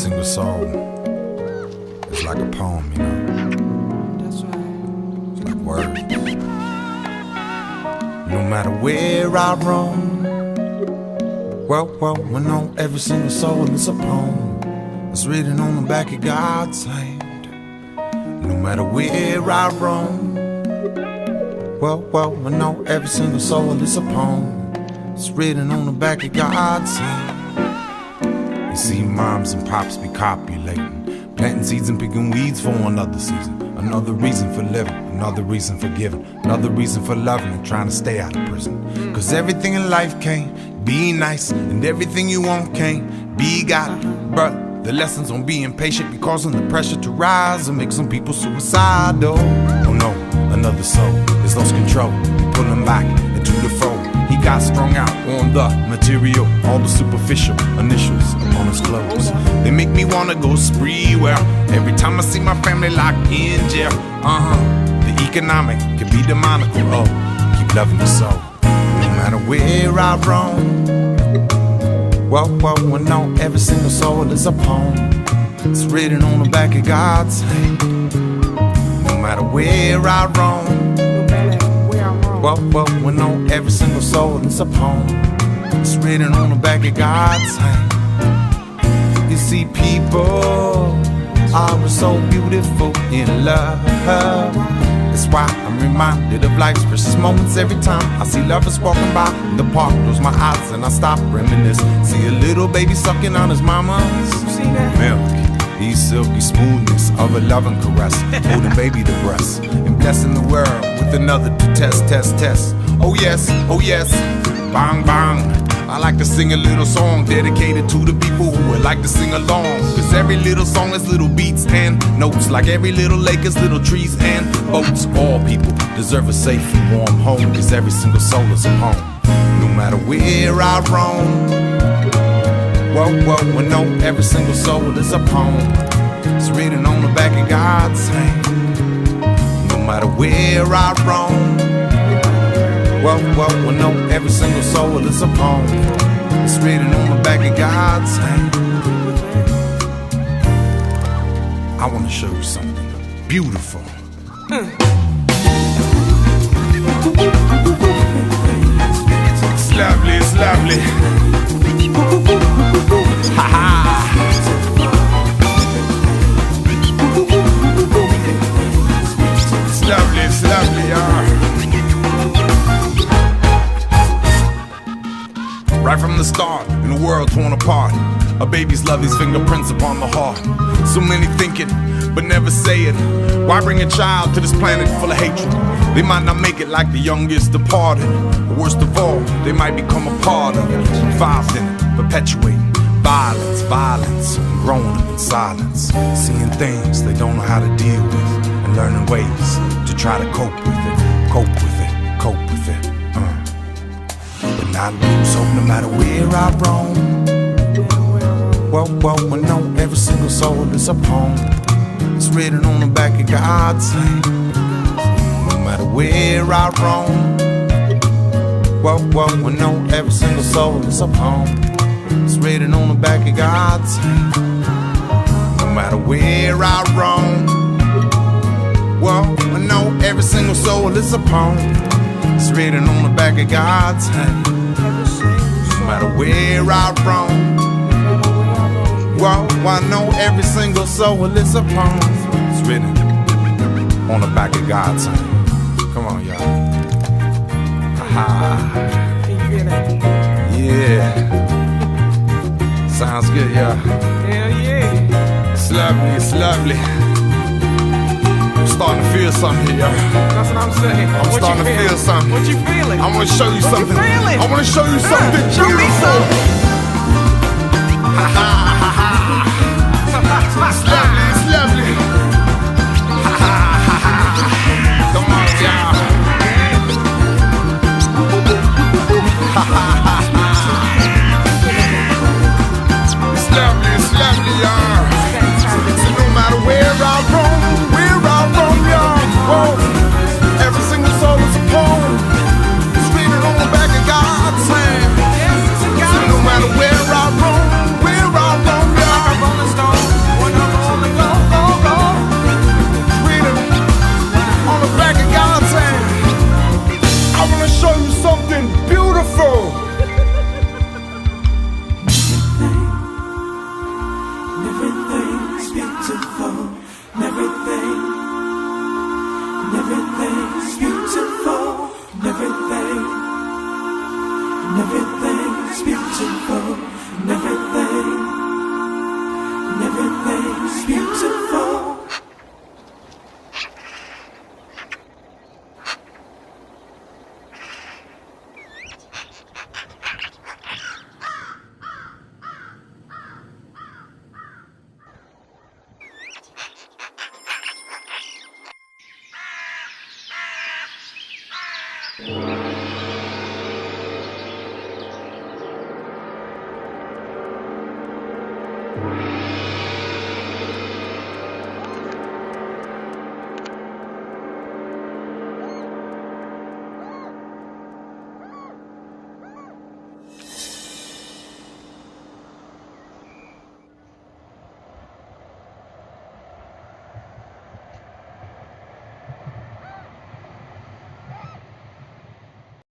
single soul is like a poem, you know. That's right. It's like words. No matter where I roam, well, I know every single soul is a poem. It's written on the back of God's hand. No matter where I roam, well, I know every single soul is a poem. It's written on the back of God's hand. You see moms and pops be copulating, planting seeds and picking weeds for another season. Another reason for living, another reason for giving, another reason for loving and trying to stay out of prison. Cause everything in life can't be nice, and everything you want can't be got. But the lessons on being patient be causing the pressure to rise and make some people suicidal. Oh no, another soul has lost control, pulling back into the fold. He got strung out on the material, all the superficial initials on his clothes. They make me wanna go spree, well, every time I see my family locked in jail. The economic can be demonical. Oh, keep loving the soul, no matter where I roam. Well, I know every single soul is a poem. It's written on the back of God's hand. No matter where I roam. Well, I know every single soul is a poem. It's written on the back of God's hand. You see, people are so beautiful in love. That's why I'm reminded of life's precious moments every time I see lovers walking by in the park. Close my eyes and I stop reminisce. See a little baby sucking on his mama's milk. The silky smoothness of a loving caress, holding baby to breast, and blessing the world with another to test. Oh yes, bang bang. I like to sing a little song dedicated to the people who would like to sing along. Cause every little song has little beats and notes, like every little lake has little trees and boats. All people deserve a safe and warm home, cause every single soul is a home. No matter where I roam. Well, I know every single soul is a poem. It's written on the back of God's hand. No matter where I roam. Well, I know every single soul is a poem. It's written on the back of God's hand. I want to show you something beautiful. It's lovely, it's lovely. Ha ha! It's lovely, Right from the start, in a world torn apart, a baby's love leaves fingerprints upon the heart. So many think it, but never say it. Why bring a child to this planet full of hatred? They might not make it like the youngest departed. But worst of all, they might become a part of it, involved in it, perpetuating violence, and growing up in silence, seeing things they don't know how to deal with, and learning ways to try to cope with it. But not lose hope no matter where I roam. Well, I know every single soul is a poem. It's written on the back of God's hand. No matter where I roam. Well, I know every single soul is a poem. It's written on the back of God's hand. No matter where I roam. Well, I know every single soul is a poem. It's written on the back of God's hand. No matter where I roam. Well, I know every single soul is a poem. It's written on the back of God's hand. Come on, y'all. Ha-ha. Yeah. Sounds good, y'all. Hell yeah. It's lovely. I'm starting to feel something here, y'all. That's what I'm saying. I'm starting to feel something. What you feeling? I want to show you something. I want to show you something Show me beautiful. something. Ha ha ha ha. It's lovely. Ha ha ha ha. Come on, y'all. Ha ha ha ha. It's lovely, y'all. So no matter where I roam, y'all. Whoa. Every single soul is a poem. It's written on the back of God's hand. So no matter where I roam, y'all. beautiful. And everything's beautiful. And everything's beautiful. And everything's beautiful. Bye.